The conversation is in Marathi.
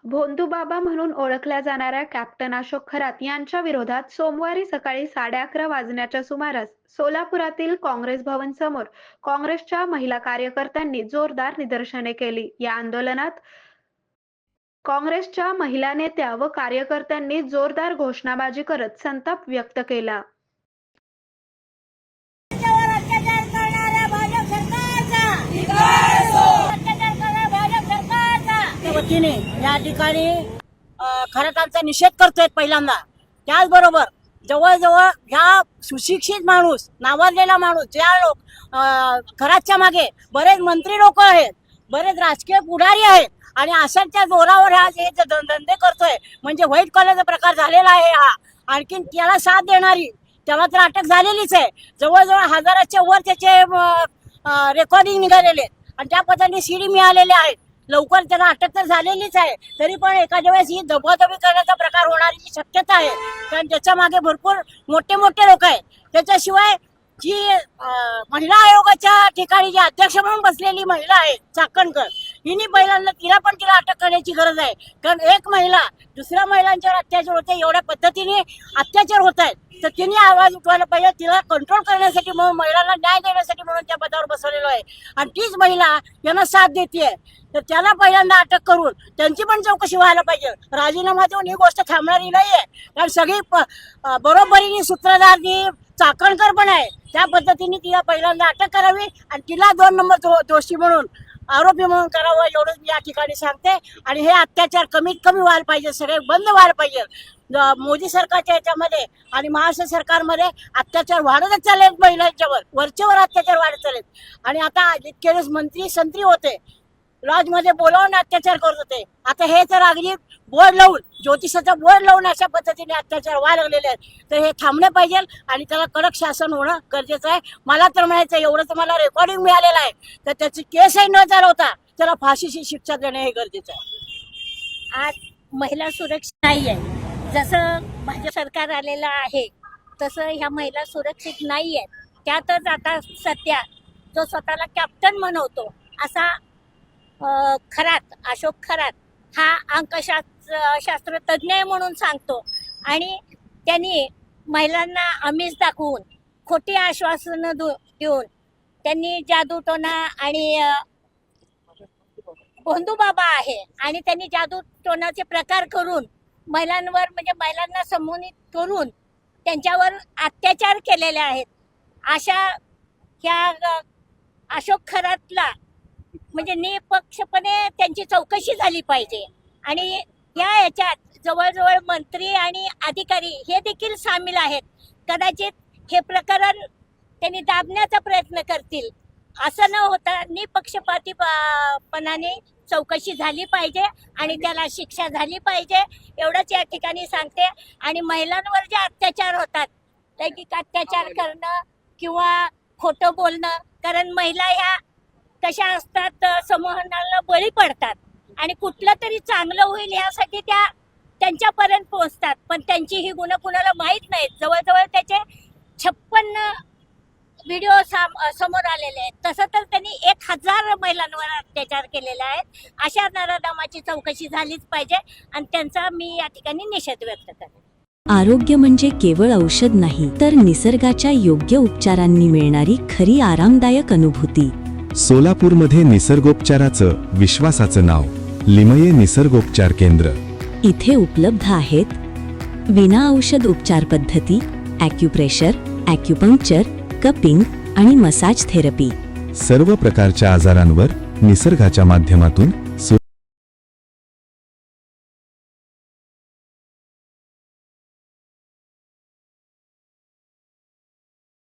भोंदूबाबा म्हणून ओळखल्या जाणाऱ्या कॅप्टन अशोक खरात यांच्या विरोधात सोमवारी सकाळी 11:30 वाजण्याच्या सुमारास सोलापुरातील काँग्रेस भवन समोर काँग्रेसच्या महिला कार्यकर्त्यांनी जोरदार निदर्शने केली. या आंदोलनात काँग्रेसच्या महिला नेत्या व कार्यकर्त्यांनी जोरदार घोषणाबाजी करत संताप व्यक्त केला. वतीने या ठिकाणी खरातांचा निषेध करतोय पहिल्यांदा. त्याचबरोबर जवळजवळ ह्या सुशिक्षित माणूस, नावाजलेला माणूस, ज्या लोक खरातच्या मागे बरेच मंत्री लोक आहेत, बरेच राजकीय पुढारी आहेत आणि अशांच्या जोरावर हा जे धंदे करतोय म्हणजे व्हाईट कॉलरचा प्रकार झालेला आहे. हा आणखीन त्याला साथ देणारी त्याला तर अटक झालेलीच आहे. जवळजवळ हजाराच्या वर त्याचे रेकॉर्डिंग निघालेले आणि त्या पद्धतीने सीडी मिळालेले आहेत. लवकर त्याला अटक तर झालेलीच आहे, तरी पण एखाद्या वेळेस ही दबादबी करण्याचा प्रकार होण्याची शक्यता आहे. कारण त्याच्या मागे भरपूर मोठे मोठे लोक आहेत. त्याच्याशिवाय जी महिला आयोगाच्या ठिकाणी जी अध्यक्ष म्हणून बसलेली महिला आहे चाकणकर, हिने पहिल्यांदा तिला अटक करण्याची गरज आहे. कारण एक महिला दुसऱ्या महिलांच्यावर अत्याचार होते, एवढ्या पद्धतीने अत्याचार होत आहेत, तर तिने आवाज उठवायला पाहिजे. तिला कंट्रोल करण्यासाठी म्हणून, महिलांना न्याय देण्यासाठी म्हणून त्या पदावर बसवलेलो आहे आणि तीच महिला यांना साथ देते. तर त्याला पहिल्यांदा अटक करून त्यांची पण चौकशी व्हायला पाहिजे. राजीनामा देऊन ही गोष्ट थांबणारी नाहीये. कारण सगळी बरोबरीने सूत्रधार जी चाकणकर पण आहे, त्या पद्धतीने तिला पहिल्यांदा अटक करावी आणि तिला 2 नंबर दोषी म्हणून, आरोपी म्हणून करावं, एवढंच मी या ठिकाणी सांगते. आणि हे अत्याचार कमीत कमी व्हायला पाहिजे, सगळे बंद व्हायला पाहिजे. मोदी सरकारच्या याच्यामध्ये आणि महाराष्ट्र सरकारमध्ये अत्याचार वाढतच चालले महिलांच्यावर, वरचेवर अत्याचार वाढत चाललेत. आणि आता इतके दिवस मंत्री संत्री होते, लॉजमध्ये बोलावून अत्याचार करत होते, आता हे तर अगदी बोर्ड लावून, ज्योतिषाचा बोर्ड लावून अशा पद्धतीने अत्याचार व्हायला लागलेले आहेत. तर हे थांबणे पाहिजे आणि त्याला कडक शासन होणं गरजेचं आहे. मला तर म्हणायचं एवढं तर मला रेकॉर्डिंग मिळालेलं आहे, तर त्याची केसही न चालवता त्याला फाशीची शिक्षा देणे हे गरजेचं आहे. आज महिला सुरक्षित नाही आहे. जसं भाजप सरकार आलेलं आहे तसं ह्या महिला सुरक्षित नाही आहेत. त्यातच आता सध्या जो स्वतःला कॅप्टन म्हणवतो असा खरात, अशोक खरात हा अंकशास्त्र तज्ज्ञ म्हणून सांगतो आणि त्यांनी महिलांना आमिष दाखवून, खोटी आश्वासनं देऊन त्यांनी जादूटोणा आणि भोंदूबाबा आहे आणि त्यांनी जादूटोणाचे प्रकार करून महिलांवर, म्हणजे महिलांना संमोहित करून त्यांच्यावर अत्याचार केलेले आहेत. अशा ह्या अशोक खरातला म्हणजे निपक्षपणे त्यांची चौकशी झाली पाहिजे. आणि याच्यात जवळजवळ मंत्री आणि अधिकारी हे देखील सामील आहेत. कदाचित हे प्रकरण त्यांनी दाबण्याचा प्रयत्न करतील. असं न होता निपक्षपातीपणाने चौकशी झाली पाहिजे आणि त्याला शिक्षा झाली पाहिजे, एवढंच या ठिकाणी सांगते. आणि महिलांवर जे अत्याचार होतात, लैंगिक अत्याचार करणं किंवा खोटं बोलणं, कारण महिला ह्या कशा असतात, समूहांना बळी पडतात आणि कुठलं तरी चांगलं होईल यासाठी त्या त्यांच्यापर्यंत पोहोचतात, पण त्यांची ही गुण कुणाला माहीत नाहीत. जवळजवळ त्याचे 56 व्हिडिओ समोर आलेले आहेत. तसं तर त्यांनी 1000 महिलांवर अत्याचार केलेले आहेत. अशा नराधमाची चौकशी झालीच पाहिजे आणि त्यांचा मी या ठिकाणी निषेध व्यक्त करते. आरोग्य म्हणजे केवळ औषध नाही, तर निसर्गाच्या योग्य उपचारांनी मिळणारी खरी आरामदायक अनुभूती. सोलापूरमध्ये निसर्गोपचाराचं विश्वासाचं नाव लिमये निसर्गोपचार केंद्र. इथे उपलब्ध आहेत विना औषध उपचार पद्धती, ॲक्युप्रेशर, ॲक्युपंक्चर, कपिंग आणि मसाज थेरपी. सर्व प्रकारच्या आजारांवर निसर्गाच्या माध्यमातून